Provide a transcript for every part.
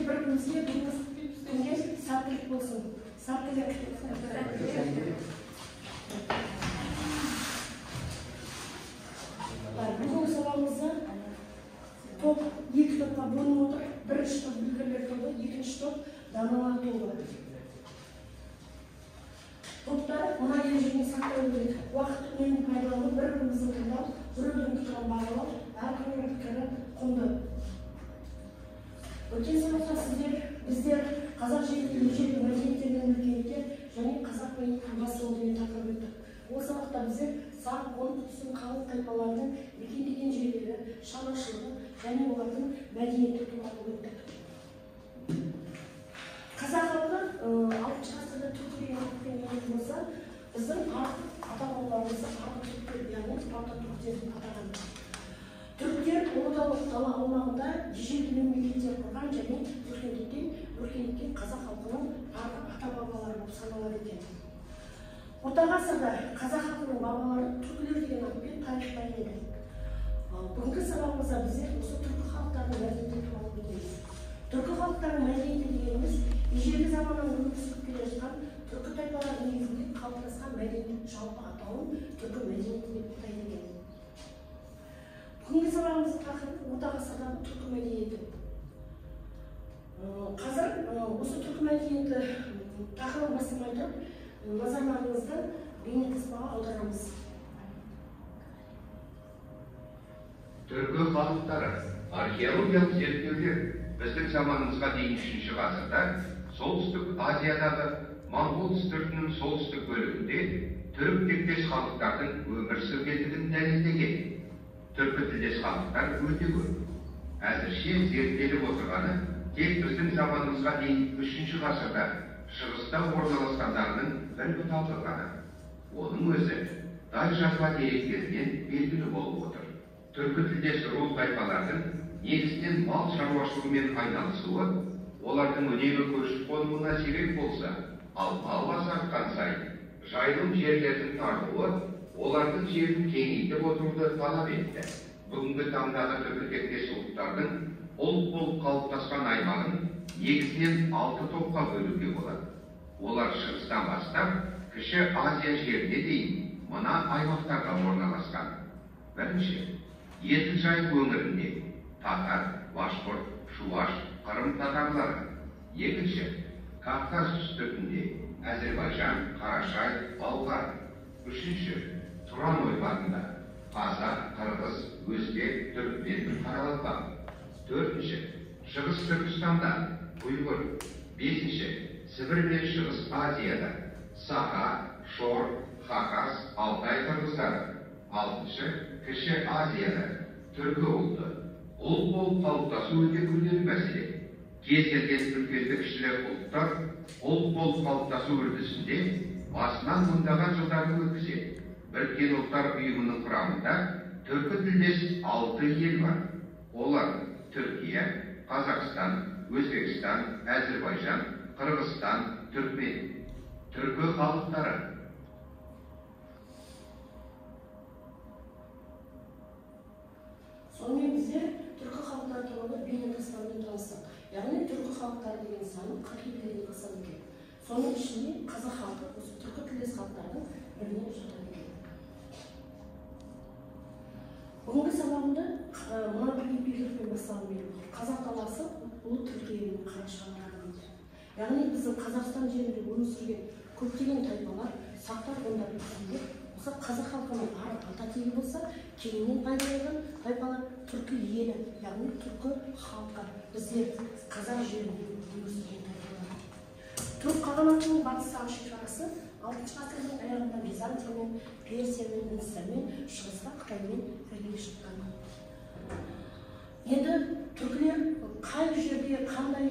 bir-birimizге бүгінгі күнге сәттілік болсын. Сәттілік. Бүгінгі сабағымызда топ 2 топқа бөлініп отыр. Бірінші топ білгірлер тобы, екінші топ даналар тобы. Топтар мына ережені сақтай біледі. Уақытты үнемі пайдаланып, бір-бірімізді тыңдап, біреудің пікірін бағалап, әркімнің пікірі құнды. Өткен сабақта біздер қазақ жерінде ежелгі мәдениеттер мен өркениеттер және қазақ мәдениетінің басылуы деген тақырып өттік. Ол сабақта біздер сақ, қоныс түсін қалың тайпалардың мекендеген жерлері, шаруашылығы және олардың мәдениеті туралы өттік. Қазақ халқы 6 ғасырда түркі деген халықпен еңбек болса, біздің ата-бабаларымызды түріктер, яғни түріктерді атаған. Түріктер ұлы дала аумағында ежелгі мемлекеттер құрған және өркениеткен қазақ халқының ата-бабалары болып саналады екен. Орта ғасырда қазақ халқының бабалары түркілер деген атпен тарихта еді. Бүгінгі сабағымызда біздер осы түркі халықтардың мәдениеті туралы білеміз. Түркі халықтарының мәдениеті дегеніміз ежелгі заманнан өмір сүріп келе жатқан түркі тайпалардың негізінде қалыптасқан мәдениеттің жалпы атауын түркі мәдениеті деп атайды екен. Бүгінгі сабағымыздың тақырыбы орта ғасырдағы түркі мәдениеті. Қазір осы түркі мәдениеті тақырыбын бастамай тұрып, назарларыңызды бейнетаспаға аударамыз. Түркі халықтары археологиялық зерттеулер біздің заманымызға дейін 3-ші ғасырда солтүстік Азиядағы Моңғол үстіртінің солтүстік бөлігінде түрік тектес халықтардың өмір сүргендігін дәлелдеген. Түркі тілдес халықтар өте көп. Әзірше зерттеліп отырғаны тек біздің заманымызға дейін 3-ші ғасырда шығыста орналасқандарының бір бұталығы ғана. Оның өзі дай жазба деректерінен белгілі болып отыр. Түркі тілдес ру тайпалардың негізінен мал шаруашылығымен айналысуы, олардың үнемі көшіп қонуына себеп болса, ал мал басы артқан сайын жайылым жерлердің артуы олардың жерін кеңейтіп отыруды талап етті. Бүгінгі таңдағы түркі тектес ұлттардың ұлт болып қалыптасқан аймағын негізінен 6 топқа бөлуге болады. Олар шығыстан бастап Кіші Азия жеріне дейін мына аймақтарға орналасқан. Бірінші, Еділ-Жайық өңірінде татар, башқұрт, шуаш, қырым татарлары. Екінші, Кавказ үстіртінде Әзербайжан, Қарашай, Балқар. Үшінші, Тұран ойпатында қазақ, қырғыз, өзбек, түрікмен таралған. Төртінші, Шығыс Түркістанда ұйғыр. Бесінші, Сібір мен Шығыс Азияда Саха, Шор, Хакас, Алтай қырғыздары. Алтыншы, Кіші Азияда түркі ұлты. Ұлт болып қалыптасу өте күрделі мәселе. Кез келген үлкенді-кішілі ұлттар ұлт болып қалыптасу үрдісінде басынан мыңдаған жылдарды өткізеді. Біріккен ұлттар ұйымының құрамында түркі тілдес 6 ел бар. Олар Түркия, Қазақстан, Өзбекстан, Әзербайжан, Қырғызстан, Түркмен. Түркі халықтары. Сонымен біздер түркі халықтары туралы бейнетаспамен таныстық. Яғни түркі халықтары деген саны 42-ден асады екен. Соның ішінде қазақ халқы осы түркі тілдес халықтардың біріне жатады екен. Бүгінгі сабағымда мына белгілермен басталып беремін. Қазақ даласы ұлы түркі елінің қарашығанары дейді. Яғни біздің Қазақстан жерінде өмір сүрген көптеген тайпалар, сақтар ондардың ішінде осы қазақ халқының ата тегі болса, кеңінен пайдаланған тайпалар түркі елі, яғни түркі халқы, біздер қазақ жерінде өмір сүрген тайпалар. Түрік қағанатының батыстағы шекарасы 6-шы ғасырдың аяғында Византиямен, Персиямен, Үндістанмен, шығысқа Қытаймен бірге шыққан. Енді түркілер қай жерде қандай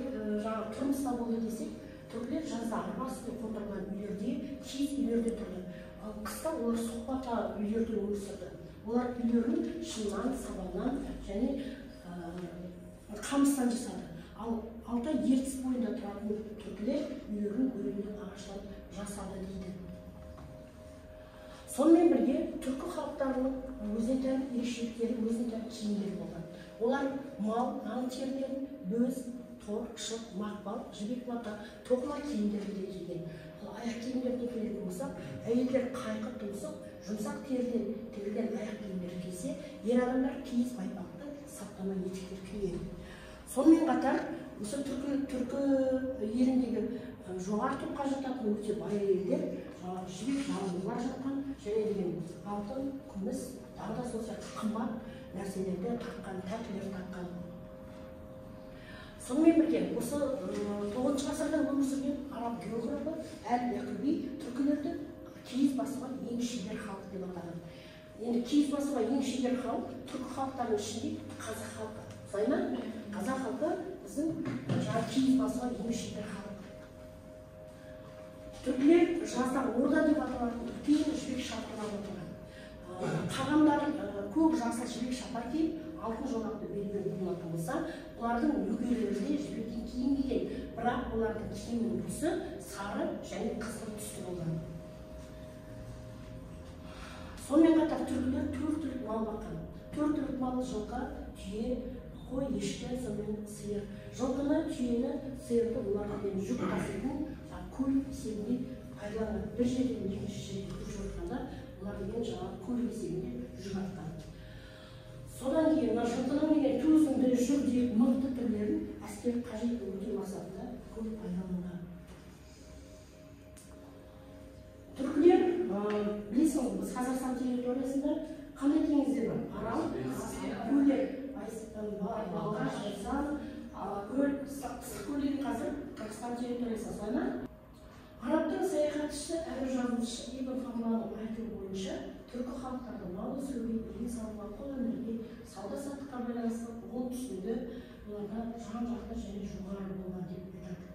тұрмыста болды десек, түркілер жазда арба үстінде қондырған үйлерде, киіз үйлерде тұрды. Ал қыста олар сұхбата үйлерде өмір сүрді. Олар үйлерін шыннан, сабаннан және қамыстан жасады. Ал Алтай ертіс бойында тұратын түркілер үйлерін өрімнен ағаштан жасады дейді. Сонымен бірге түркі халықтарының өзіне тән ерекшеліктері, өзіне тән киімдері болған. Олар мал, аң терінен, бөз, тор, шылық, мақпал, жібек мата, тоқыма киімдерді киген. Ал аяқ киімдеріне келетін болсақ, әйелдер қайқы тұмсық, жұмсақ теріден тігілген аяқ киімдер кисе, ер адамдар киіз байпақты саптама етіктер киеді. Сонымен қатар, осы түркі еліндегі жоғары топқа жататын өте бай әйелдер жібек жабындылар жатқан, және деген алтын, күміс, тағы да сол сияқты қымбат нәрселерді таққан, тәттілер таққан. Сонымен бірге, осы 9 ғасырда өмір сүрген араб географы әл-Яқуби түркілерді киіз басуға ең шебер халық деп атаған. Енді киіз басуға ең шебер халық түркі халықтарының ішінде қазақ халқы. Солай ма? Қазақ халқы біздің киіз басуға ең шебер халық. Түркілер жазда орда деп аталатын үлкен жібек шапырлар отырған. Қағандар көк жасыл жібек шапар киіп, алтын жонақты белбеу болатын болса, бұлардың нөкерлерінде жібектен киім киген, бірақ бұлардың киімінің түсі сары және қызыл түсті болған. Сонымен қатар түркілер 4 түлік мал баққан. 4 түлік малы жылқы, түйе, қой, ешкі, сонымен сиыр. Жылқыны, түйені, сиырды бұларға жүк таситын көлік есебінде пайдаланған. Bir жерден екінші жерге көшіп жатқанда, бұлар деген жаңағы көлік есебінде жүк артқан. Содан кейін жылқының деген төзімді, жүрдек, мықты түрлерін әскер қажет өту мақсатында көп пайдаланған. Түркілер, білесіңіз, біз Қазақстан территориясында қандай теңіздер бар? Арал, көлдер, Балқаш, Жайсан, көл, Сықкөл деген қазір Қырғызстан территориясы солай. Арабтың саяхатшысы әрі жазушы Ибн Хамланың айтуы бойынша, түркі халықтарды мал өсіруге, егін салуға, қолөнерге, сауда-саттыққа байланысты ол түсінді, оларда жан-жақты және жоғары болған деп айтады.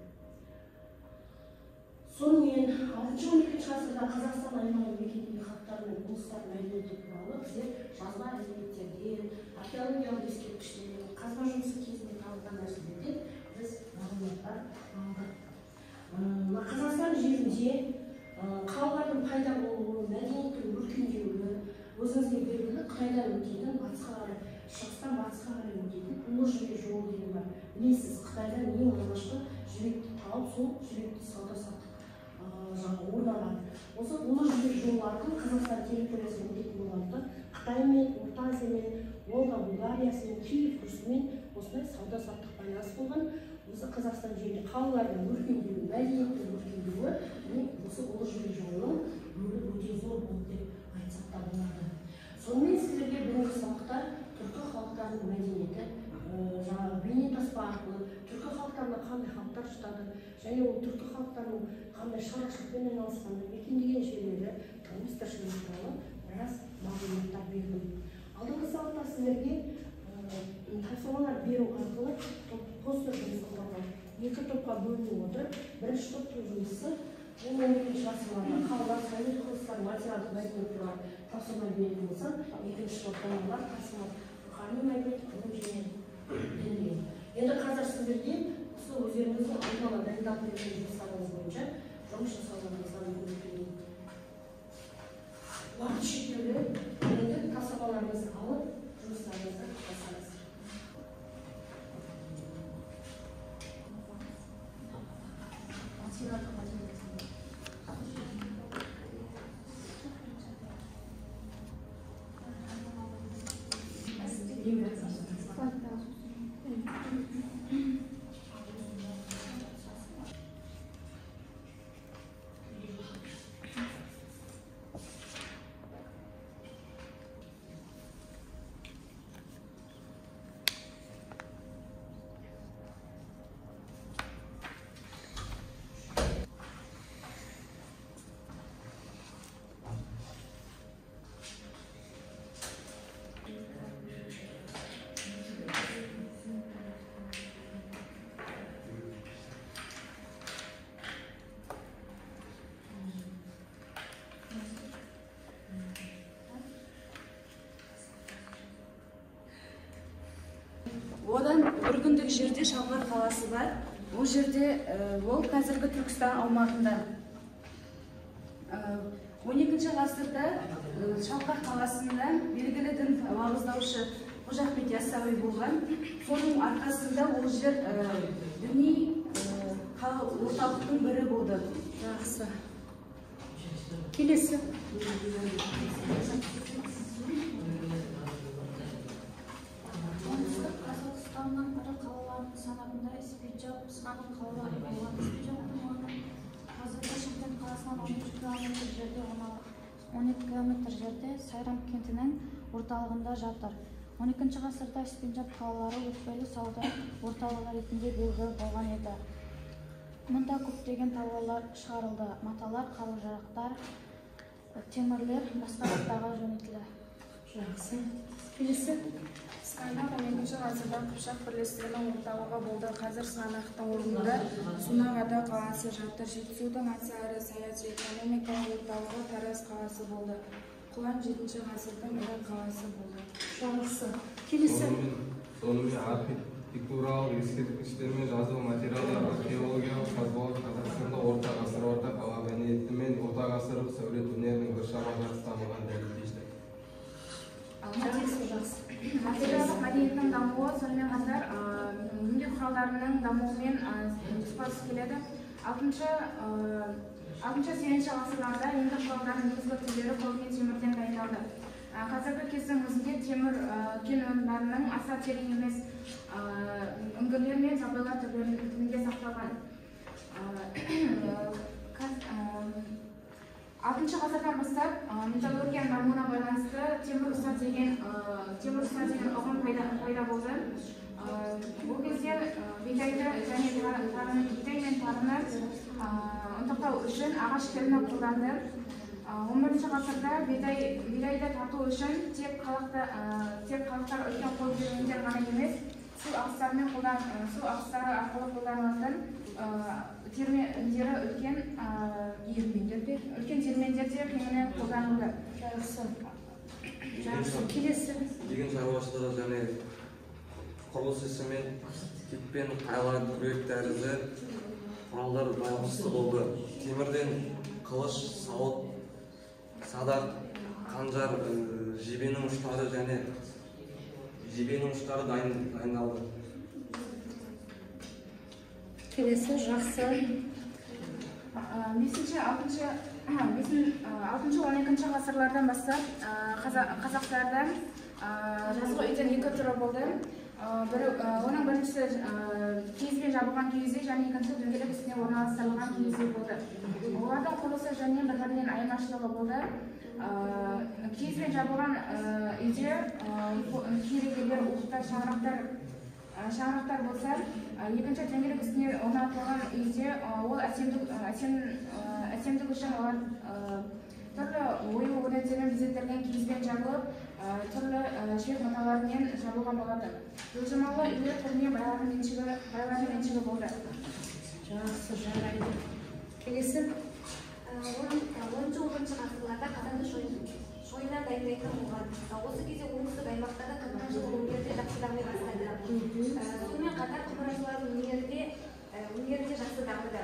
Сонымен 6-12 ғасырда Қазақстан аймағы мекендегі халықтар мен ұлыстар мәдениеті туралы біздер жазба әдебиеттерден, археологиялық ескерткіштерден, қазба жұмысы кезінде табылған нәрселерден біз мағлұматтар алдық. Қазақстан жерінде қалалардың пайда болуы, мәдениеттің өркендеуі, өзіңізге белгілі Қытайдан өтетін, батысқа қарай, шығыстан батысқа қарай өтетін ұлы жібек жолы деген бар. Білесіз, Қытайдан ең алғашқы жібекті тауып, сол жібекті сауда-саттық орнаған. Осы ұлы жібек жолы арқылы Қазақстан территориясына өтетін болғандықтан Қытаймен, Орта Азиямен, Волга, Булгариясымен, Киев, Русьмен осындай сауда-саттық байланыс болған. Осы Қазақстан жерінде қалалардың өркендеуі, мәдениеттің өркендеуі осы ұлы жібек жолының рөлі өте зор болды деп айтсақ та болады. Сонымен сіздерге бүгінгі сабақта түркі халықтарының мәдениеті, жаңағы бейнетаспа арқылы түркі халықтарына қандай халықтар жатады, және ол түркі халықтарының қандай шаруашылықпен айналысқаны, мекендеген жерлері, тұрмыс-тіршілігі туралы біраз мағлұматтар бердім. Алдыңғы сабақта сіздерге тапсырмалар беру арқылы постер жұмысы құрған. 2 топқа бөлініп отыр. Бірінші топтың жұмысы 12 ғасырларда қалалар, сәулет құрылыстар, материалдық мәдениет туралы тапсырма беретін болса, екінші топтан олар тапсырма рухани мәдениет, ғылым және дінге. Енді қазір сіздерге осы өздеріңіздің алдын ала дайындап берген жұмыстарыңыз бойынша жұмыс жасауларыңызға мүмкіндік берейін. Уақыт шектеулі, енді тапсырмаларыңызды алып, жұмыстарыңызды жасаңыз. Одан бір күндік жерде Шалқар қаласы бар. Ол жерде ол қазіргі Түркістан аумағында. 12 ғасырда Шалқар қаласында белгілі дін уағыздаушы Қожа Ахмет Яссауи болған. Соның арқасында ол жер діни орталықтың бірі болды. Жақсы. Келесі. Оңтүстік Қазақстанның ірі қалаларының санатында Спиджап, Сқанның қалалары болған. Спиджаптың орны қазіргі Шымкент қаласынан 12 километр жерде Сайрам кентінің орталығында жатыр. 12 ғасырда Спиджап қалалары өтпелі сауда орталығы ретінде белгілі болған еді. Мұнда көптеген тауарлар шығарылды. Маталар, қару-жарақтар, темірлер басқа жақтарға жөнелтілді. Жақсы. Келесі. Сығанақ 12 ғасырда Қыпшақ бірлестігінің орталығы болды. Қазір Сығанақтың орнында Сунағада қаласы жатыр. Жетісудың аса ірі саяси экономикалық орталығы Тараз қаласы болды. Құлан 7 ғасырдың ірі қаласы болды. Жақсы. Келесі. Сонымен архитектуралық ескерткіштер мен жазу материалдар, археологиялық қазбалар Қазақстанда орта ғасырларда қала мәдениеті мен орта ғасырлық сәулет өнерінің біршама жартысы дамыған дәлелдейді. Материалдық мәдениеттің дамуы сонымен қатар өңдеу құралдарының дамуымен тұспа-тұс келеді. 6-7 ғасырларда еңбек құралдарының негізгі түрлері көбіне темірден дайындалды. Қазіргі кездің өзінде темір кен орындарының аса терең емес үңгірлер мен жабайылар түрінде сақталған. 6 ғасырдан бастап металлургияның дамуына байланысты темір ұста деген ұғым пайда болды. Бұл кезде бидайды және бидай мен тарыны ұнтақтау үшін ағаш телімі қолданды. 11 ғасырда бидайды тарту үшін тек қалықтар үлкен қол диірмендер ғана емес, су ағыстары арқылы қолданылатын диірмендері үлкен диірмендер де кеңінен қолданылды. Жақсы. Келесі. Егін шаруашылығы және құрылыс ісімен типпен қайлар, күрек тәрізді құралдар байланысты болды. Темірден қылыш, сауыт, садақ, қанжар, жебенің ұштары дайындалды. Келесі. Жақсы. 5-12 ғасырлардан бастап қазақтарда жазғы үйден екі түрі болды. Оның біріншісі киізбен жабылған киіз үй және екіншісі дөңгелек үстіне орналастырылған киіз үй болды. Олардың құрылысы және бір-бірінен айырмашылығы болды. Киізбен жабылған үйде керегелер, уықтар, шаңырақтар болса, екінші дөңгелек үстіне орнатылған үйде ол әсемдік үшін олар түрлі ою-өрнектермен безендірілген киізбен жабылып, түрлі жібек маталарымен жабылған болады. Жылжымалы үйлер көбіне байлардың меншігі болды. Жақсы, жарайды. Келесі. 10-11 ғасырларда қазанды шойыннан дайындайтын болған. Осы кезде оңтүстік аймақтарда қымыражылық өнері жақсы дами бастады. Сонымен қатар қымыражылардың өнері жақсы дамыды.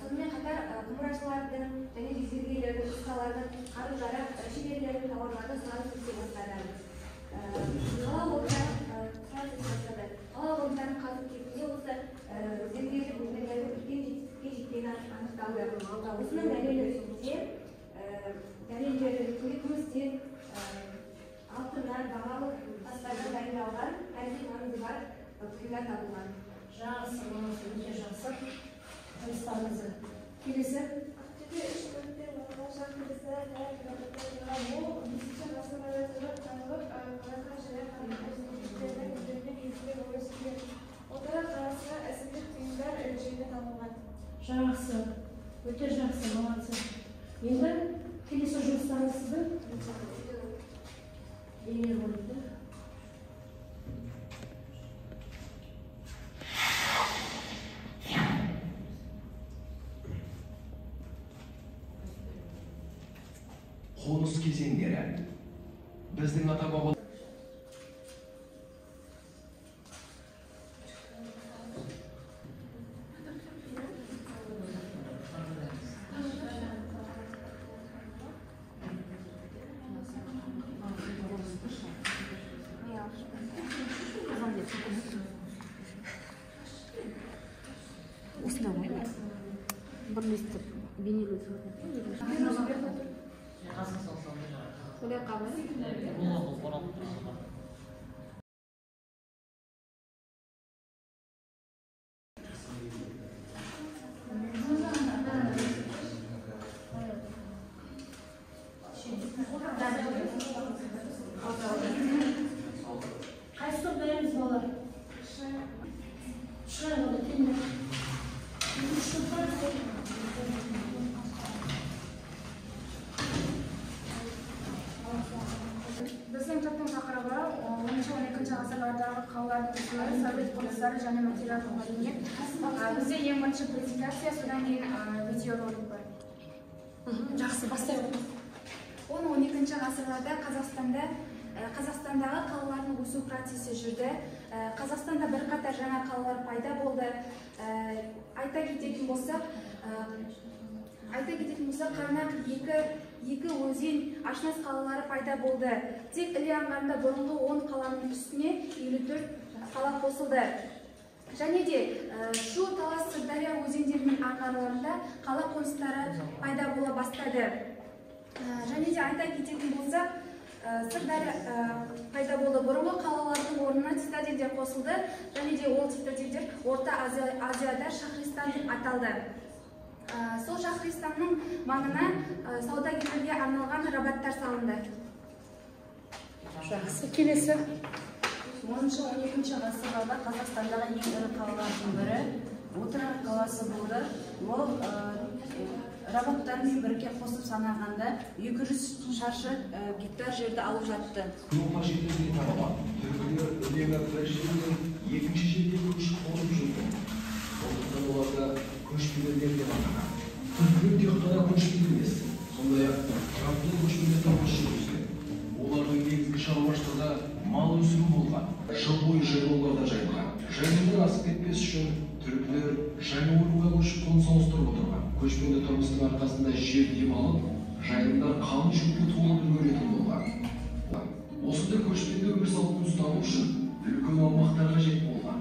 Сонымен қатар қымыражылардың және безбергейлердің, ұсталардың, қару-жарақ шеберлерінің тауарларын сұраныс ете бастады. Қала орындарын қазып кетуде осы зергерлік өнерлердің үлкен жетістікке жеткені анықталды. Осының дәлелдері күмістен, алтыннан, бағалы тастардан дайындалған тарихи маңызы бар құпиялар табылған. Жақсы, өте жақсы. Таныстарыңызды. Келесі. Ақтөбе үш бөлікте орналасқан кірісі бұл 5 ғасырларда тұрып танылып, Қарахан жыры қарапайымдылықтарының өздеріне езіле өрістірген. Отырар қаласына әсемдік түйіндер ерекшелігі табылған. Жақсы, өте жақсы, молодцы. Енді келесі жұмыстарыңыз сіздің? Енер болды. Қоныс кезеңдері. Біздің ата-бабалар бірлестіріп бейнелеу Қайсы топ береміз балалар? Шығай ғана теңдер. Біздің топтың тақырыбы 10-12 ғасырлардағы қалалардың өсуі, сәулет құрылыстары және материалдық мәдениет. Бізде ең бірінші презентация, содан кейін видеоролик бар. Жақсы, бастайық. 10-12 ғасырларда Қазақстандағы қалалардың өсу процесі жүрді. Қазақстанда бірқатар жаңа қалалар пайда болды. Айта кететін болсақ, Қарнақ екі өзен ашназ қалалары пайда болды. Тек Іле аңғарында бұрынғы 10 қаланың үстіне 54 қала қосылды. Және де Шу, Талас, Сырдария өзендерінің аңғарларында қала қоныстары пайда бола бастады. Және де айта кететін болсақ, Сырдария пайда болды. Бұрынғы қалалардың орнына цитадельдер қосылды. Және де ол цитадельдер Орта Азияда Шахристан деп аталды. Сол Шахристанның маңына саудагерлерге арналған рабаттар салынды. Жақсы, келесі. 10-12 ғасырларда Қазақстандағы ең ірі қалалардың бірі Отырар қаласы болды. Ол рабаттармен бірге қосып санағанда 200 шаршы гектар жерді алып жатты. Жоба жерлерге таралған. Түркілер үнемі бір жерден екінші жерге көшіп қонып жүрген. Сондықтан оларды көшпелілер деп атаған. Түркілер тек қана көшпелі емес, сондай-ақ тұрақты көшпелі тұрмыс жүргізген. Олардың негізгі шаруашылығы мал өсіру болған. Жыл бойы жайлауларда жайылған. Жайлаудан асып кетпес үшін түркілер жаңа ойынға көшіп қоныс ауыстырып отырған. Көшпенді тұрмыстың арқасында жер дем алып, жайылымдар қалың шөпке толып үлгеретін болған. Осындай көшпенді өмір салтын ұстану үшін үлкен аумақтар қажет болған.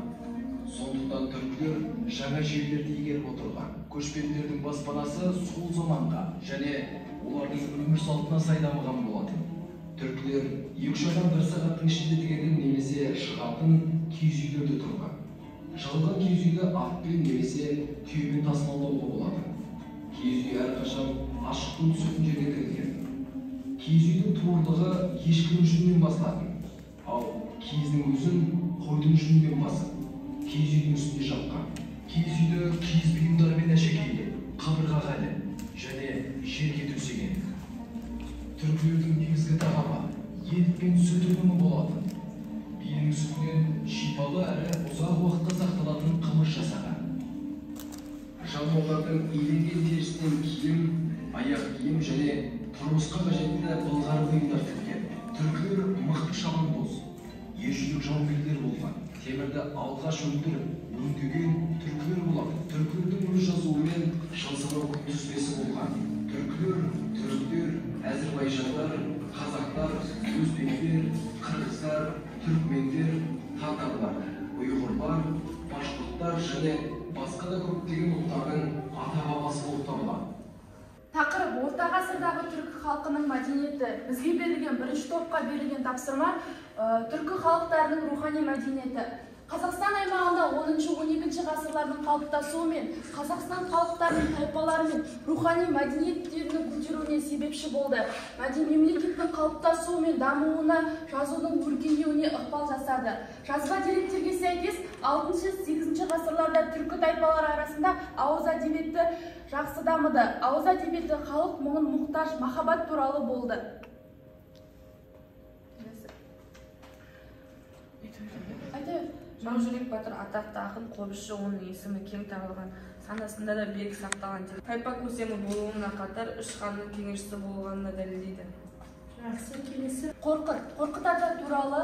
Сондықтан түркілер жаңа жерлерді игеріп отырған. Көшпенділердің баспанасы сол заманға және олардың өмір салтына сай дамыған болатын. Түркілер 2 адам бір сағаттың ішінде тігетін немесе шығатын киіз үйлерде тұрған. Жығылған киіз үйді атпен немесе түйемен тасымалдауға болады. Киіз үй әрқашан ашықтың түсетін жерге тігілген. Киіз үйдің туырлығы ешкінің жүнінен басылатын, ал киіздің өзін қойдың жүнінен басып, киіз үйдің үстіне жапқан. Киіз үйді киіз бұйымдарымен әшекейлеп, қабырғаға іліп және жерге төсеген. Түркілердің негізгі тағамы ет пен сүт өнімі болатын. Биенің сүтінен шипалы әрі ұзақ уақытқа сақталатын қымыз жасаған. Жамаулардың иленген терісінен киім, аяқ киім және тұрмысқа қажетті былғары бұйымдар тіккен. Түркілер мықты шабандоз, ержүрек жауынгерлер болған. Темірді алғаш өндірген түркілер болған. Түркілердің өз жазуымен жылсырау күнтізбесі болған. Түріктер, әзірбайжандар, қазақтар, өзбектер, қырғыздар, түркмендер, татарлар, ұйғырлар, башқұрттар және басқа да көптеген ұлттардың ата-бабасы болып табылады. Тақырып орта ғасырдағы түркі халқының мәдениеті. Бізге берілген бірінші топқа берілген тапсырма түркі халықтарының рухани мәдениеті. Қазақстан аймағында 10-12 ғасырлардың қалыптасуы мен Қазақстан халықтарының тайпалары мен рухани мәдениеттерінің көтеруіне себепші болды. Мемлекеттің қалыптасуы мен дамуына, жазудың өркендеуіне ықпал жасады. Жазба деректерге сәйкес 6-8 ғасырларда түркі тайпалары арасында ауыз әдебиеті жақсы дамыды. Ауыз әдебиеті халық мұңын мұқтаж, махаббат туралы болды. Жаужүрек батыр атақты ақын, қобызшы, оның есімі кең таралған, санасында да берік сақталған. Тайпа көсемі болуына қатар үш ханның кеңесшісі болғанына дәлелдейді. Жақсы, келесі. Қорқыт ата туралы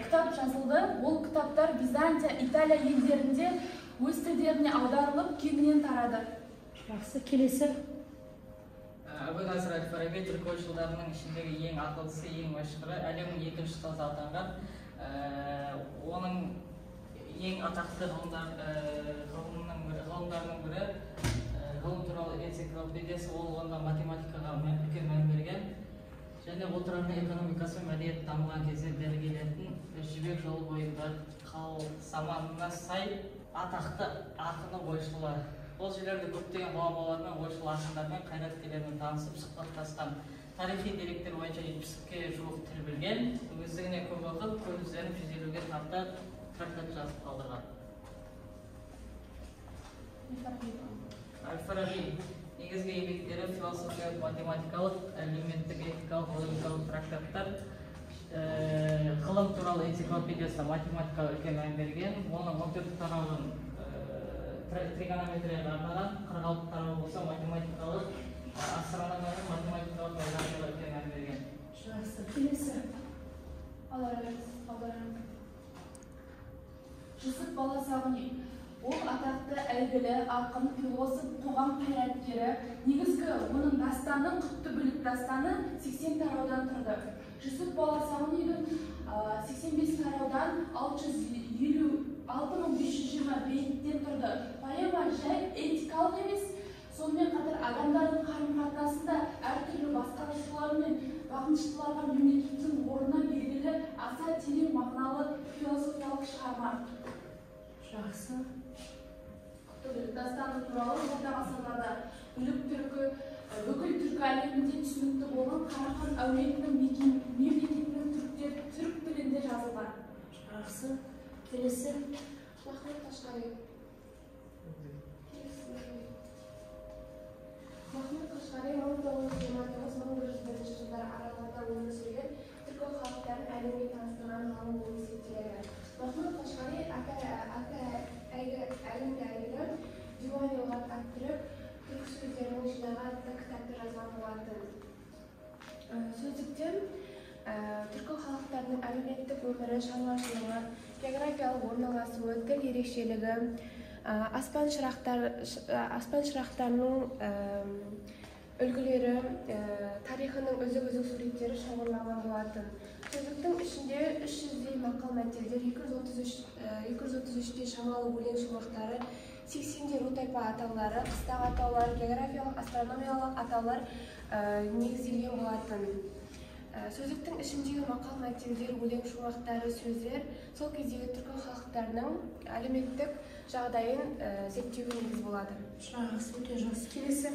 кітап жазылды. Ол кітаптар Византия, Италия елдерінде өз тілдеріне аударылып, кеңінен тарады. Жақсы, келесі. Әбу-Насыр әл-Фараби түркі ойшылдарының ішіндегі ең ақылдысы, ең мәшһүрі, әлемнің екінші ұстазы атанған. Оның ең атақты ғылымдарының бірі ғылым туралы туралы энциклопедиясы, ол онда математикаға үлкен мән берген. Және отырардың экономикасы мен мәдениет дамыған кезде бері келетін жібек жолы бойында заманына сай атақты ақыны ойшылар. Ол жерлерде көптеген ғұламалармен, ойшыл ақындармен, қайраткерлермен танысып сұхбаттасқан. Тарихи деректер бойынша 70-ке жуық тіл білген, өздігіне көп оқып, көп ізденіп жүзелуге тарта трактат жазып қалдырған. Әл-Фараби негізгі еңбектері философиялық, математикалық, әлеуметтік, этикалық, логикалық трактаттар, ғылым туралы энциклопедиясы математикаға үлкен мән берген. Оның 14 тарауын тригонометрияға арналған, 46 тарауы болса математикалық, астрономияның математикалық байланысына үлкен мән берген. Жақсы. Келесі. Жүсіп Баласағұни. Ол атақты әйгілі ақын, философ, қоғам қайраткері. Негізгі оның дастаны, құтты бүлік дастаны 80 тараудан тұрды. Жүсіп Баласағұнидің 85 тараудан 6520 бейіттен тұрды. Поэма жай этикалық емес, сонымен қатар адамдардың қарым-қатынасында әртүрлі басқарушылар мен бағыныштыларға мемлекеттің орнына белгілі аса терең мағыналы философиялық шығарма. Жақсы. Дастаны туралы орта ғасырларда бүкіл түркі әлемінде түсінікті болған Қарахан әулетінің мемлекетінің түрік тілінде жазылған. Жақсы. Келесі. Махмуд Қашқари. Махмуд Қашқари 1929-1901 жылдар аралығында өмір сүрген түркі халықтарын әлемге таныстырған ғалым болып есептеледі. Махмуд Қашқари әлемге әйгілі Дивани-лұғат аттырып, түркі сөздерінің жинаған кітапты жазған болатын. Сөздіктен түркі халықтарының әлеуметтік өмірі, шаруашылығы, географиялық орналасуы, тіл ерекшелігі, аспан шырақтарының үлгілері, тарихының үзік-үзік суреттері шоғырланған болатын. Сөздіктің ішінде 300-дей мақал-мәтелдер, 233-те шамалы өлең шумақтары, 80-де ру тайпа атаулары, қыстақ атаулар, географиялық, астрономиялық атаулар негізделген болатын. Сөздіктің ішіндегі мақал-мәтелдер, өлең шумақтары, сөздер сол кездегі түркі халықтарының әлеуметтік жағдайын зерттеуге негіз болады. Жақсы, өте жақсы. Келесі.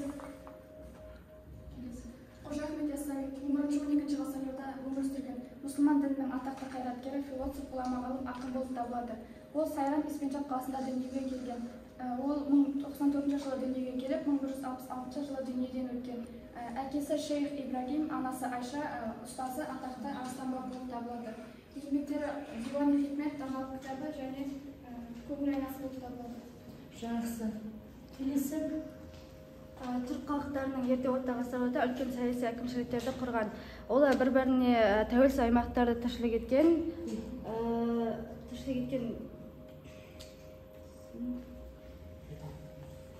Қожа Ахмет Яссауи 11-12 ғасырларда өмір сүрген мұсылман дінінің атақты қайраткері, философ, ғұлама, ғалым, ақын болып табылады. Ол Сайрам Испеншат қаласында дүниеге келген. Ол 1094 жылы дүниеге келіп, 1166 жылы дүниеден өткен. Әкесі Шейх Ибрагим, анасы Айша, ұстазы атақты Арыстанбап болып табылады. Еңбектері Диван-ы Хикмет, Даналық кітабы және көңіл айнасы болып табылады. Жақсы. Келесі. Түрк халықтарының ерте орта ғасырларда үлкен саяси әкімшіліктерді құрған. Олар бір-біріне тәуелсіз аймақтарда тіршілік еткен.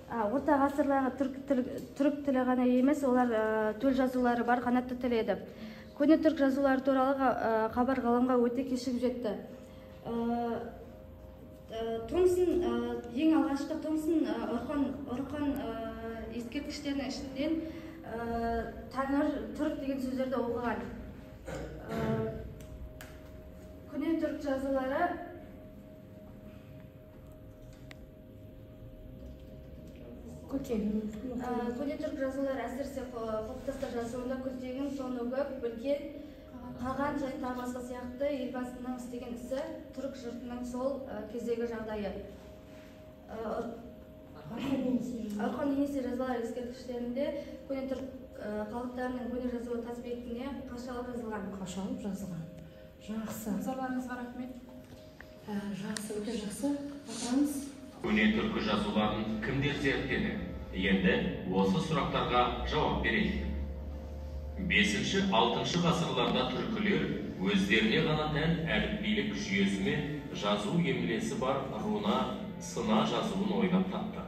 Орта ғасырларға түрік тілі ғана емес, олар төл жазулары бар қанатты тіл еді. Көне түрк жазулары туралы хабар ғаламға өте кешігіп жетті. Томсын, ең алғашқы Томсын Орхон ескерткіштерінің ішінден Тәңір түрік деген сөздерді оқыған. Көне түрк жазулары Көне түрк жазулары әсіресе құлпытастар жазуында көздеген соны көп, білген, қаған және тағысы сияқты елбасының істеген ісі түрік жұртының сол кездегі жағдайы. Орхон енесі жазулар ескерткіштерінде көне түрк халықтарының көне жазуы тас бетіне қашалып жазылған. Қашалып жазылған. Жақсы. Назарларыңызға рахмет. Жақсы, өте жақсы. Отырамыз. Көне түркі жазуларын кімдер зерттеді? Енді осы сұрақтарға жауап берейік. 5-6 ғасырларда түркілер өздеріне ғана тән әліпбилік жүйесі мен жазу емлесі бар руна сына жазуын ойлап тапты.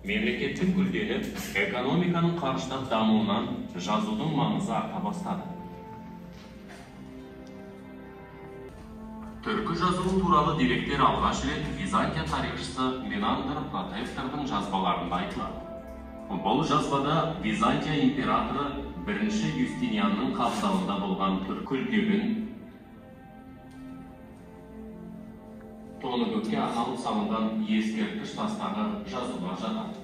Мемлекеттің гүлденіп, экономиканың қарыштап дамуынан жазудың маңызы арта бастады. Түркі жазуы туралы деректер алғаш рет Византия тарихшысы Менандр Протектордың жазбаларында айтылады. Бұл жазбада Византия императоры бірінші Юстинианның қабылдауында болған күлтегін Тоныкөкке арналып салынған ескерткіш тастағы жазулар жатады.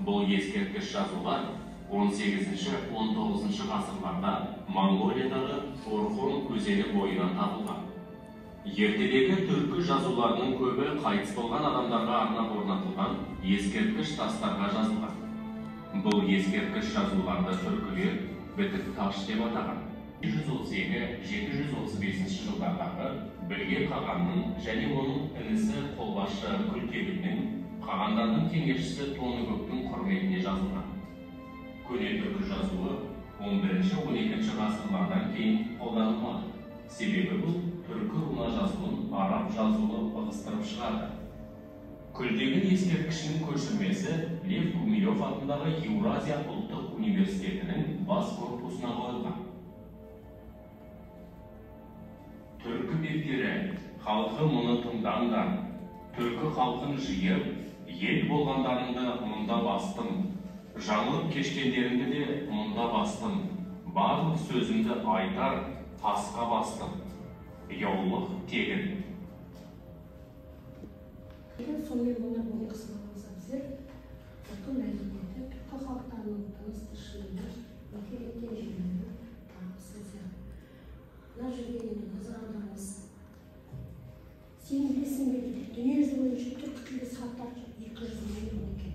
Бұл ескерткіш жазулар 18-19 ғасырларда Монғолиядағы Орхон көзені бойынан табылған. Ертедегі түркі жазуларының көбі қайтыс болған адамдарға арнап орнатылған ескерткіш тастарға жазылған. Бұл ескерткіш жазуларды түркілер бітік таш деп атаған. 732-735 жылдардағы Білге қағанның және оның інісі қолбасшы Күлтегіннің қағандардың кеңесшісі Тоныкөктің құрметіне жазылған. Көне түркі жазуы 11-12 ғасырлардан кейін қолданылмады. Себебі бұл түркі руна жазуын араб жазуы ығыстырып шығарды. Күлтегін ескерткішінің көшірмесі Лев Гумилев атындағы Еуразия ұлттық университетінің бас корпусына қойылған. Түркі бектері, халқы мұны тыңдаңдар. Түркі халқын жиып, ел болғандарыңды мұнда бастым. Жаңылып кешкендеріңді де мұнда бастым. Барлық сөзімді айтар, тасқа бастым. Яулық тегін. Сонымен бұны қысылмаңыздар біздер түркі мәдениеті, түркі халықтарының тыныс-тіршілігі, мекен-еткен жерлері тағысы сияқты. Мына жерге енді назар аударыңыз. Сен білесің бе дейді, дүниежүзі бойынша түркі тілдес халықтар 200 миллион екен.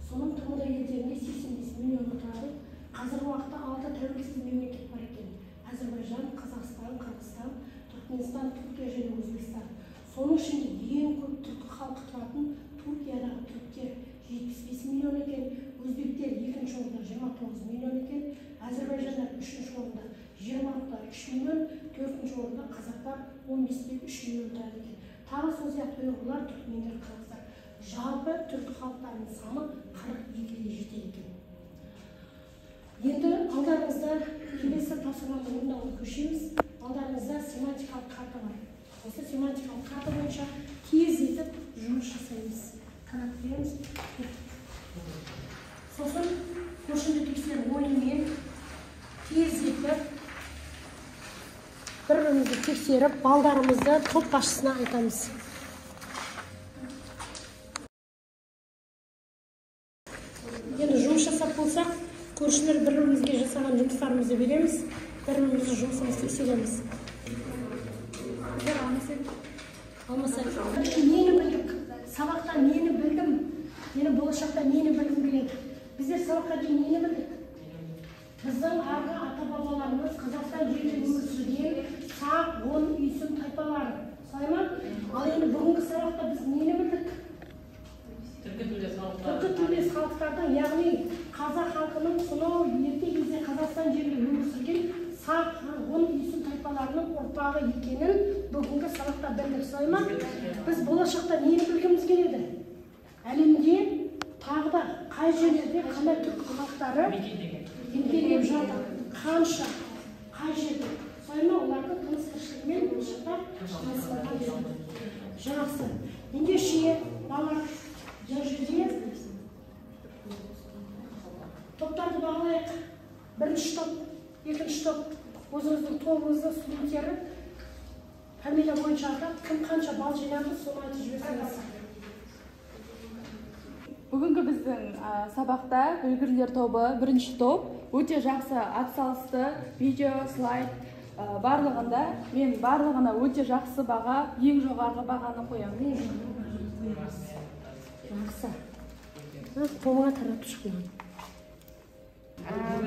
Соның тмд елдерінде 85 миллион тұрады. Қазіргі уақытта 6 тәуелсіз мемлекет бар екен. Әзербайжан, Қазақстан, Қырғызстан, Түркменстан, Түркия және Өзбекстан. Соның ішінде ең көп түркі халқы тұратын Түркиядағы түріктер 75 миллион екен, өзбектер 2-ші орында 29 миллион екен, Әзербайжандар 3-ші орында 20-лықтар 3 миллион, 4-ші орында қазақтар 15-3 миллион тұрады екен. Тағы сол сияқты ұйғырлар, түркмендер, қырғыздар. Жалпы түркі халықтарының саны 42-ге жетеді екен. Енді алдарыңызда келесі тапсырманы орындауға көшеміз. Алдарыңызда семантикалық карта бар. Осы семантикалық карта бойынша тез етіп жұмыс жасаймыз. Қанат береміз. Сосын көшімді тексеру ойынмен тез етіп бір-бірімізді тексеріп, балдарымызды топ басшысына айтамыз. Енді жұмыс жасап болсақ, көршілер бір-бірімізге жасаған жұмыстарымызды береміз, бір-бірімізді жұмысымызды істейміз. Алмаса, нені білдік? Сабақта нені білдім? Мені болашақта нені білгім келеді? Біздер сабаққа дейін нені білдік? Біздің арғы ата-бабаларымыз Қазақстан жерінде өмір сүрген сақ, он, үйсін тайпалары. Солай ма? Ал енді бүгінгі сабақта біз нені білдік? Түркі тілдес халықтардың, яғни қазақ халқының сонау ерте кезде Қазақстан жерінде өмір сүрген сақ, он, үйсін тайпаларының ұрпағы екенін бүгінгі сабақта білдік. Солай ма? Біз болашақта нені білгіміз келеді? Әлемде тағы да қай жерлерде қандай түркі халықтары мекендеп жатыр, қанша, қай жерде? Солай ма? Олардың тыныс-тіршілігімен болашақта танысуға береді. Жақсы. Ендеше балалар бұл жерде топтарды бағалайық. Бірінші топ, екінші топ, өзіңіздің тобыңызды студенттері фамилия бойынша атап, кім қанша балл жинады, соны айтып жіберсеңіз. Бүгінгі біздің сабақта білгірлер тобы, бірінші топ, өте жақсы атсалысты, видео, слайд барлығында. Мен барлығына өте жақсы баға, ең жоғарғы бағаны қоямын. Жақсы. Тобыға таратып шыққан.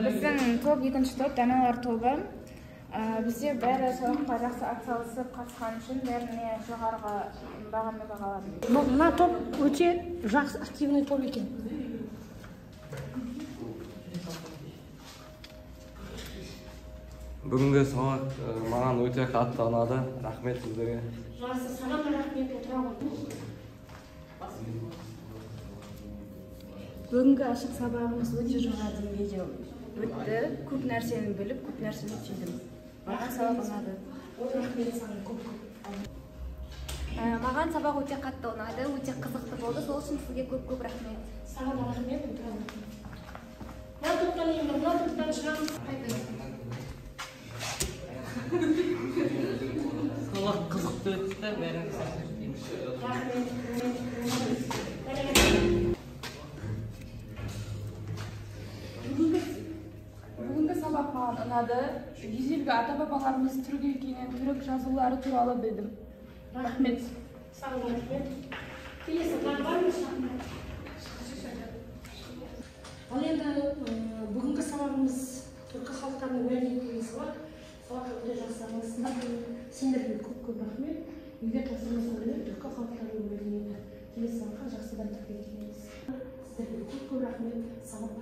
Біздің топ, екінші топ, даналар тобы. Бізде бәрі сабаққа жақсы атсалысып қатысқан үшін бәріне жоғарғы бағамен бағаладым. Мына топ өте жақсы активный топ екен. Бүгінгі сабақ маған өте қатты ұнады. Рахмет сіздерге. Жақсы, саған да рахмет, отыра ғой. Бүгінгі ашық сабағымыз өте жоғары деңгейде өтті. Көп нәрсені біліп, көп нәрсені түйдім. Маған сабақ ұнады. Рахмет саған көп-көп. Маған Маған сабақ өте қатты ұнады, өте қызықты болды. Сол үшін сізге көп рахмет. Саған да рахмет. Мына топтан енді мына топтан шығамыз. Сабақ қызықты өтті, бәріңіз Рахмет. Бүгінгі сабақ маған ұнады. Ежелгі ата-бабаларымыз түрік екенін, түрік жазулары туралы білдім. Рахмет. Саған рахмет. Келесі тағы бар ма? Ал енді бүгінгі сабағымыз түркі халықтарының мәдениетіне сабақ. Сабаққа өте жақсыларыңыздар. Сендерге көп рахмет. Үйге тапсырмасаңдар түркі халықтарының мәдениеті. Келесі сабаққа жақсыдан тіркелеміз. Сіздерге көп рахмет. Сабақ